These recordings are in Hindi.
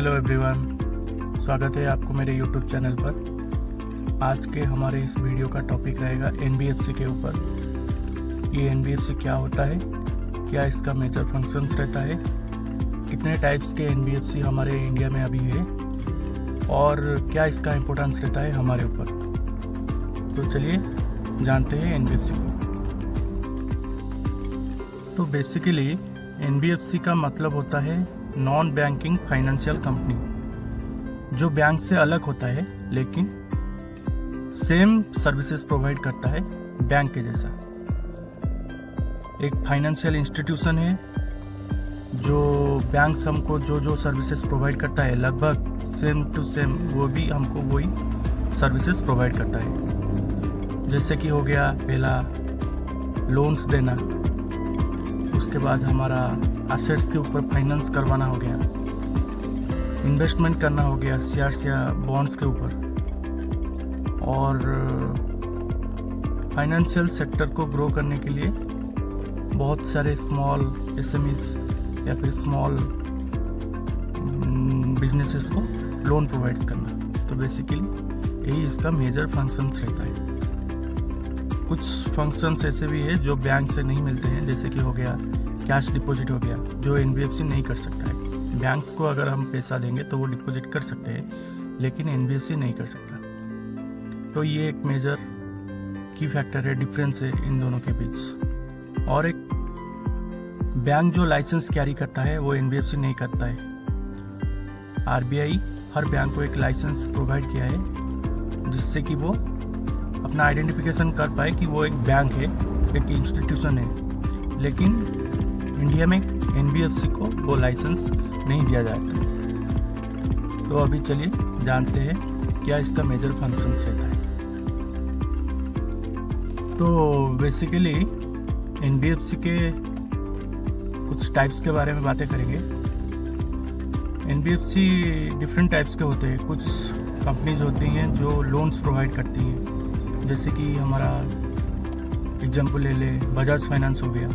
हेलो एवरीवन, स्वागत है आपको मेरे यूट्यूब चैनल पर। आज के हमारे इस वीडियो का टॉपिक रहेगा एनबीएफसी के ऊपर। ये एनबीएफसी क्या होता है, क्या इसका मेजर फंक्शंस रहता है, कितने टाइप्स के एनबीएफसी हमारे इंडिया में अभी है और क्या इसका इम्पोर्टेंस रहता है हमारे ऊपर। तो चलिए जानते हैं एनबीएफसी को। तो बेसिकली एनबीएफसी का मतलब होता है नॉन बैंकिंग फाइनेंशियल कंपनी, जो बैंक से अलग होता है लेकिन सेम सर्विसेज प्रोवाइड करता है बैंक के जैसा। एक फाइनेंशियल इंस्टीट्यूशन है जो बैंक हमको जो सर्विसेज प्रोवाइड करता है लगभग सेम टू सेम वो भी हमको वही सर्विसेज प्रोवाइड करता है। जैसे कि हो गया पहला लोन्स देना, उसके बाद हमारा एसेट्स के ऊपर फाइनेंस करवाना हो गया, इन्वेस्टमेंट करना हो गया शेयर्स या बॉन्ड्स के ऊपर, और फाइनेंशियल सेक्टर को ग्रो करने के लिए बहुत सारे स्मॉल एसएमईज या फिर स्मॉल बिजनेसेस को लोन प्रोवाइड करना। तो बेसिकली यही इसका मेजर फंक्शंस रहता है। कुछ फंक्शंस ऐसे भी है जो बैंक से नहीं मिलते हैं, जैसे कि हो गया कैश डिपॉजिट हो गया, जो एनबीएफसी नहीं कर सकता है। बैंक्स को अगर हम पैसा देंगे तो वो डिपॉजिट कर सकते हैं, लेकिन एनबीएफसी नहीं कर सकता। तो ये एक मेजर की फैक्टर है, डिफरेंस है इन दोनों के बीच। और एक बैंक जो लाइसेंस कैरी करता है वो एनबीएफसी नहीं करता है। आरबीआई हर बैंक को एक लाइसेंस प्रोवाइड किया है जिससे कि वो अपना आइडेंटिफिकेशन कर पाए कि वो एक बैंक है, एक इंस्टीट्यूशन है। लेकिन इंडिया में एनबीएफसी को वो लाइसेंस नहीं दिया जाता। तो अभी चलिए जानते हैं क्या इसका मेजर फंक्शंस रहता है। तो बेसिकली एनबीएफसी के कुछ टाइप्स के बारे में बातें करेंगे। एनबीएफसी डिफरेंट टाइप्स के होते हैं। कुछ कंपनीज होती हैं जो लोन्स प्रोवाइड करती हैं, जैसे कि हमारा एग्जांपल ले ले बजाज फाइनेंस हो गया,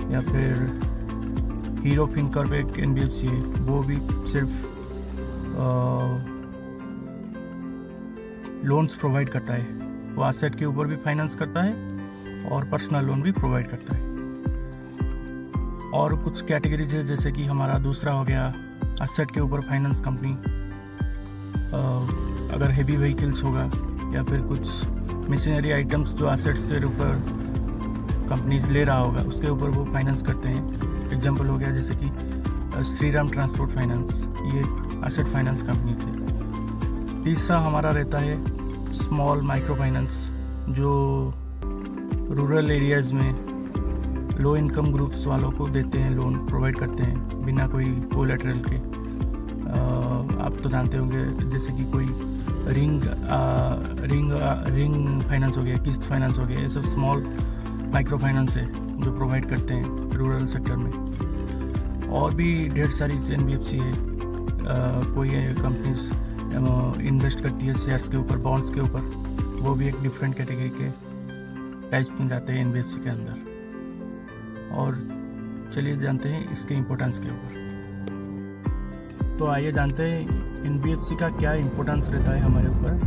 या फिर हीरो फिनकॉर्प एक एनबीएफसी है, वो भी सिर्फ लोन्स प्रोवाइड करता है। वो एसेट के ऊपर भी फाइनेंस करता है और पर्सनल लोन भी प्रोवाइड करता है। और कुछ कैटेगरीज है, जैसे कि हमारा दूसरा हो गया एसेट के ऊपर फाइनेंस कंपनी। अगर हेवी व्हीकल्स होगा या फिर कुछ मशीनरी आइटम्स जो एसेट्स के ऊपर कंपनीज ले रहा होगा उसके ऊपर वो फाइनेंस करते हैं। एग्जांपल हो गया जैसे कि श्रीराम ट्रांसपोर्ट फाइनेंस, ये एसेट फाइनेंस कंपनी थे। तीसरा हमारा रहता है स्मॉल माइक्रो फाइनेंस, जो रूरल एरियाज़ में लो इनकम ग्रुप्स वालों को देते हैं, लोन प्रोवाइड करते हैं बिना कोई कोलैटरल के। आप तो जानते होंगे जैसे कि कोई रिंग फाइनेंस हो गया, किस्त फाइनेंस हो गया, ये सब स्मॉल माइक्रो फाइनेंस है जो प्रोवाइड करते हैं रूरल सेक्टर में। और भी ढेर सारी एनबीएफसी है। कोई कंपनीज इन्वेस्ट करती है शेयर्स के ऊपर, बॉन्ड्स के ऊपर, वो भी एक डिफरेंट कैटेगरी के टाइप्स में जाते हैं एनबीएफसी के अंदर। और चलिए जानते हैं इसके इम्पोर्टेंस के ऊपर। तो आइए जानते हैं एनबीएफसी का क्या इम्पोर्टेंस रहता है हमारे ऊपर।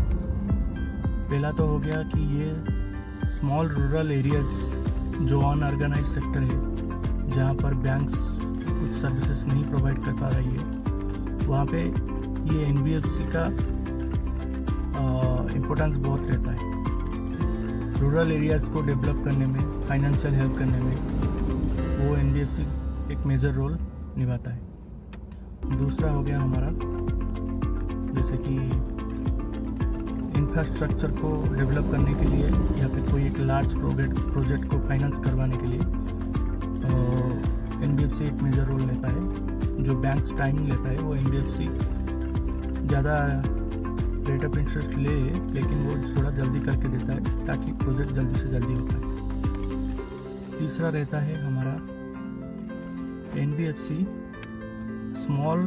पहला तो हो गया कि ये स्मॉल रूरल एरियाज जो अनऑर्गेनाइज सेक्टर है, जहाँ पर बैंक्स कुछ सर्विसेज नहीं प्रोवाइड कर पा रही है, वहाँ पे ये एनबीएफसी का इम्पोर्टेंस बहुत रहता है। रूरल एरियाज़ को डेवलप करने में, फाइनेंशियल हेल्प करने में वो एनबीएफसी एक मेजर रोल निभाता है। दूसरा हो गया हमारा जैसे कि इंफ्रास्ट्रक्चर को डेवलप करने के लिए या फिर कोई एक लार्ज प्रोजेक्ट को फाइनेंस करवाने के लिए एनबीएफसी एक मेजर रोल लेता है। जो बैंक्स टाइम लेता है वो एनबीएफसी ज़्यादा रेट ऑफ इंटरेस्ट ले, लेकिन वो थोड़ा जल्दी करके देता है ताकि प्रोजेक्ट जल्दी से जल्दी हो पाए। तीसरा रहता है हमारा एनबीएफसी स्मॉल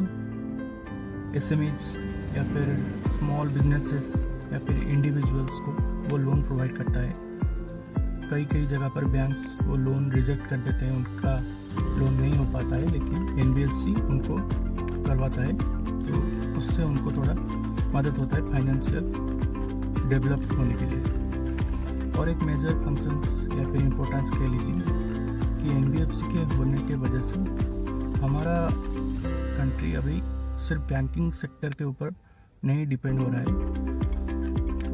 एसएमईज या फिर स्मॉल बिजनेसेस या फिर इंडिविजुअल्स को वो लोन प्रोवाइड करता है। कई जगह पर बैंक्स वो लोन रिजेक्ट कर देते हैं, उनका लोन नहीं हो पाता है, लेकिन एनबीएफसी उनको करवाता है, तो उससे उनको थोड़ा मदद होता है फाइनेंशियल डेवलप होने के लिए। और एक मेजर फंक्शंस या फिर इम्पोर्टेंस कह लीजिए कि NBFC के होने के वजह से हमारा कंट्री अभी सिर्फ बैंकिंग सेक्टर के ऊपर नहीं डिपेंड हो रहा है।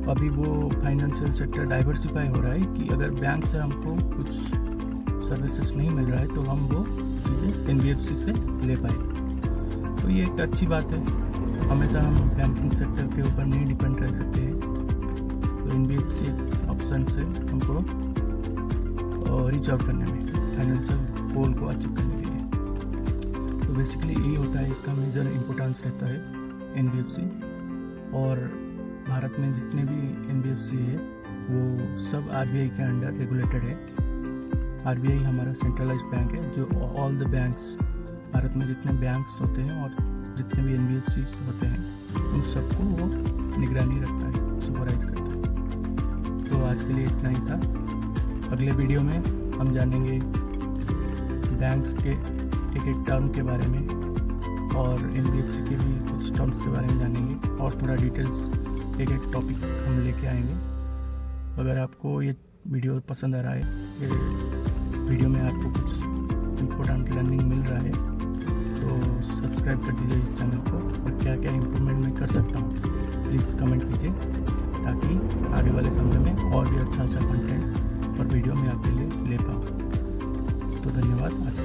अभी वो फाइनेंशियल सेक्टर डाइवर्सिफाई हो रहा है कि अगर बैंक से हमको कुछ सर्विसेज नहीं मिल रहा है तो हम वो चीज़ें NBFC से ले पाए। तो ये एक अच्छी बात है, हमेशा हम बैंकिंग सेक्टर के ऊपर नहीं डिपेंड रह सकते हैं। तो NBFC ऑप्शन से हमको रीच आउट करने में, फाइनेंशियल गोल को अचीव करने के लिए। तो बेसिकली यही होता है, इसका मेजर इम्पोर्टेंस रहता है NBFC। और भारत में जितने भी NBFC है वो सब RBI के अंडर रेगुलेटेड है। RBI हमारा सेंट्रलाइज्ड बैंक है, जो ऑल द बैंक्स, भारत में जितने बैंक्स होते हैं और जितने भी NBFC होते हैं उन सबको वो निगरानी रखता है, सुपरवाइज करता है। तो आज के लिए इतना ही था। अगले वीडियो में हम जानेंगे बैंक्स के एक टर्म के बारे में और NBFC के भी कुछ टर्म्स के बारे में जानेंगे और थोड़ा डिटेल्स एक टॉपिक हम लेके आएंगे। अगर आपको ये वीडियो पसंद आ रहा है, ये वीडियो में आपको कुछ इम्पोर्टेंट लर्निंग मिल रहा है, तो सब्सक्राइब कर दीजिए इस चैनल को। और क्या क्या इम्प्रूवमेंट मैं कर सकता हूँ प्लीज़ कमेंट कीजिए, ताकि आगे वाले समय में और भी अच्छा कंटेंट और वीडियो मैं आपके लिए ले पाऊँ। तो धन्यवाद।